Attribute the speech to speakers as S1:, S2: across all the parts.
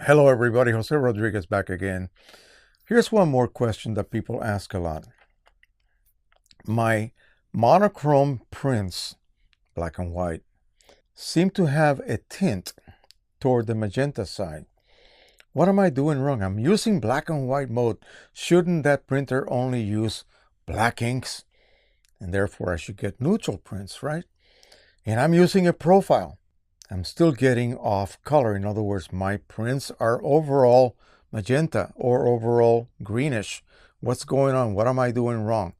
S1: Hello everybody, Jose Rodriguez back again. Here's one more question that people ask a lot. My monochrome prints, black and white, seem to have a tint toward the magenta side. What am I doing wrong? I'm using black and white mode. Shouldn't that printer only use black inks? And therefore I should get neutral prints, right? And I'm using a profile. I'm still getting off color. In other words, my prints are overall magenta or overall greenish. What's going on? What am I doing wrong?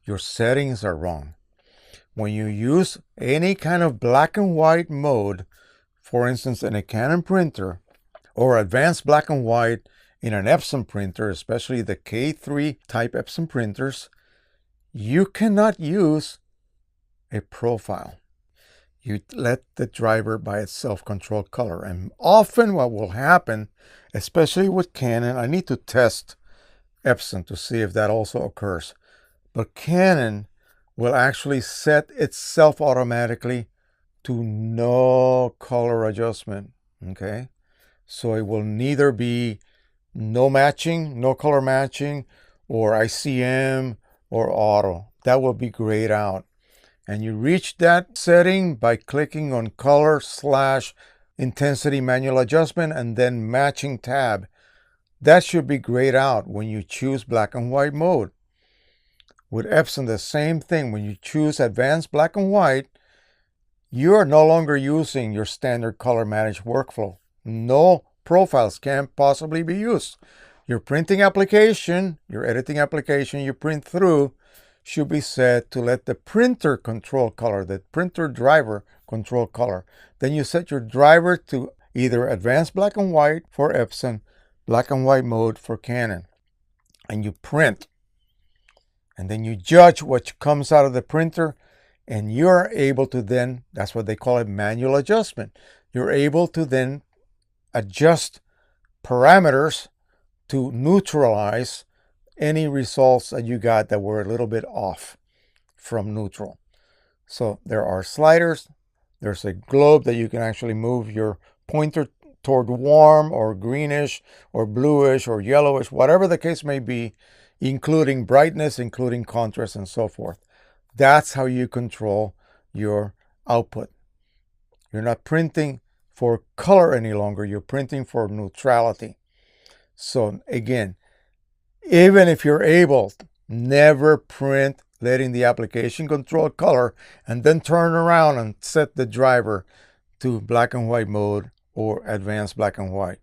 S1: Your settings are wrong. When you use any kind of black and white mode, for instance, in a Canon printer or advanced black and white in an EPSON printer, especially the K3 type EPSON printers, you cannot use a profile. You let the driver by itself control color. And often what will happen, especially with Canon, I need to test EPSON to see if that also occurs. But Canon will actually set itself automatically to no color adjustment, okay? So it will neither be no matching, no color matching, or ICM or auto. That will be grayed out. And you reach that setting by clicking on color/intensity manual adjustment and then matching tab. That should be grayed out when you choose black and white mode. With EPSON, the same thing. When you choose advanced black and white, you are no longer using your standard color managed workflow. No profiles can possibly be used. Your printing application, your editing application you print through, should be set to let the printer control color, the printer driver control color. Then you set your driver to either advanced black and white for EPSON, black and white mode for Canon. And you print. And then you judge what comes out of the printer, and you're able to then, that's what they call it, manual adjustment. You're able to then adjust parameters to neutralize any results that you got that were a little bit off from neutral. So there are sliders. There's a globe that you can actually move your pointer toward warm or greenish or bluish or yellowish, whatever the case may be, including brightness, including contrast, and so forth. That's how you control your output. You're not printing for color any longer. You're printing for neutrality. So again, even if you're able, never print letting the application control color and then turn around and set the driver to black and white mode or advanced black and white.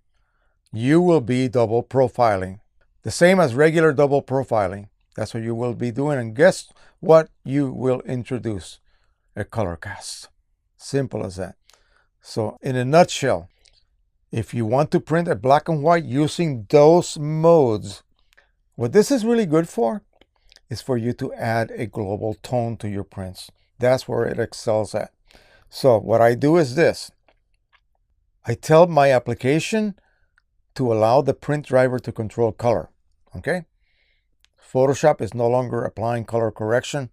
S1: You will be double profiling. The same as regular double profiling. That's what you will be doing. And guess what you will introduce? A color cast. Simple as that. So in a nutshell, if you want to print a black and white using those modes, what this is really good for is for you to add a global tone to your prints. That's where it excels at. So what I do is this. I tell my application to allow the print driver to control color. Okay? Photoshop is no longer applying color correction.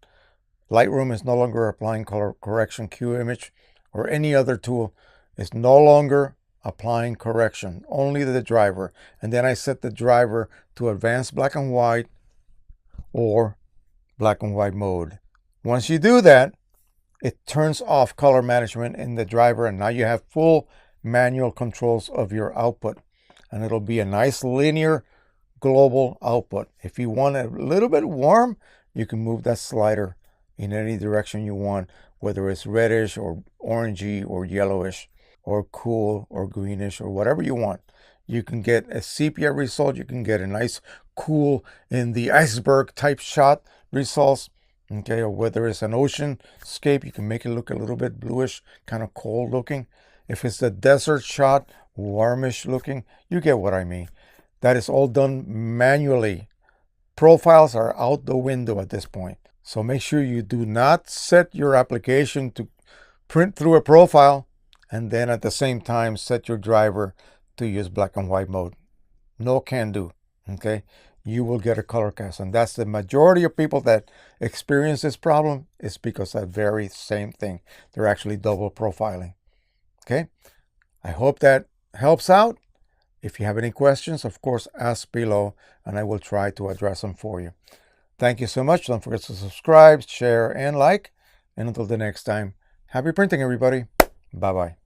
S1: Lightroom is no longer applying color correction. Qimage or any other tool is no longer applying correction, only the driver. And then I set the driver to advanced black and white or black and white mode. Once you do that, it turns off color management in the driver, and now you have full manual controls of your output. And it'll be a nice linear global output. If you want it a little bit warm, you can move that slider in any direction you want, whether it's reddish or orangey or yellowish or cool or greenish or whatever you want. You can get a sepia result. You can get a nice cool in the iceberg type shot results. Okay, or whether it's an ocean scape, you can make it look a little bit bluish, kind of cold looking. If it's a desert shot, warmish looking, you get what I mean. That is all done manually. Profiles are out the window at this point. So make sure you do not set your application to print through a profile and then at the same time set your driver to use black and white mode. No can do, okay? You will get a color cast, and that's the majority of people that experience this problem is because that very same thing. They're actually double profiling, okay? I hope that helps out. If you have any questions, of course, ask below, and I will try to address them for you. Thank you so much. Don't forget to subscribe, share, and like. And until the next time, happy printing, everybody. Bye-bye.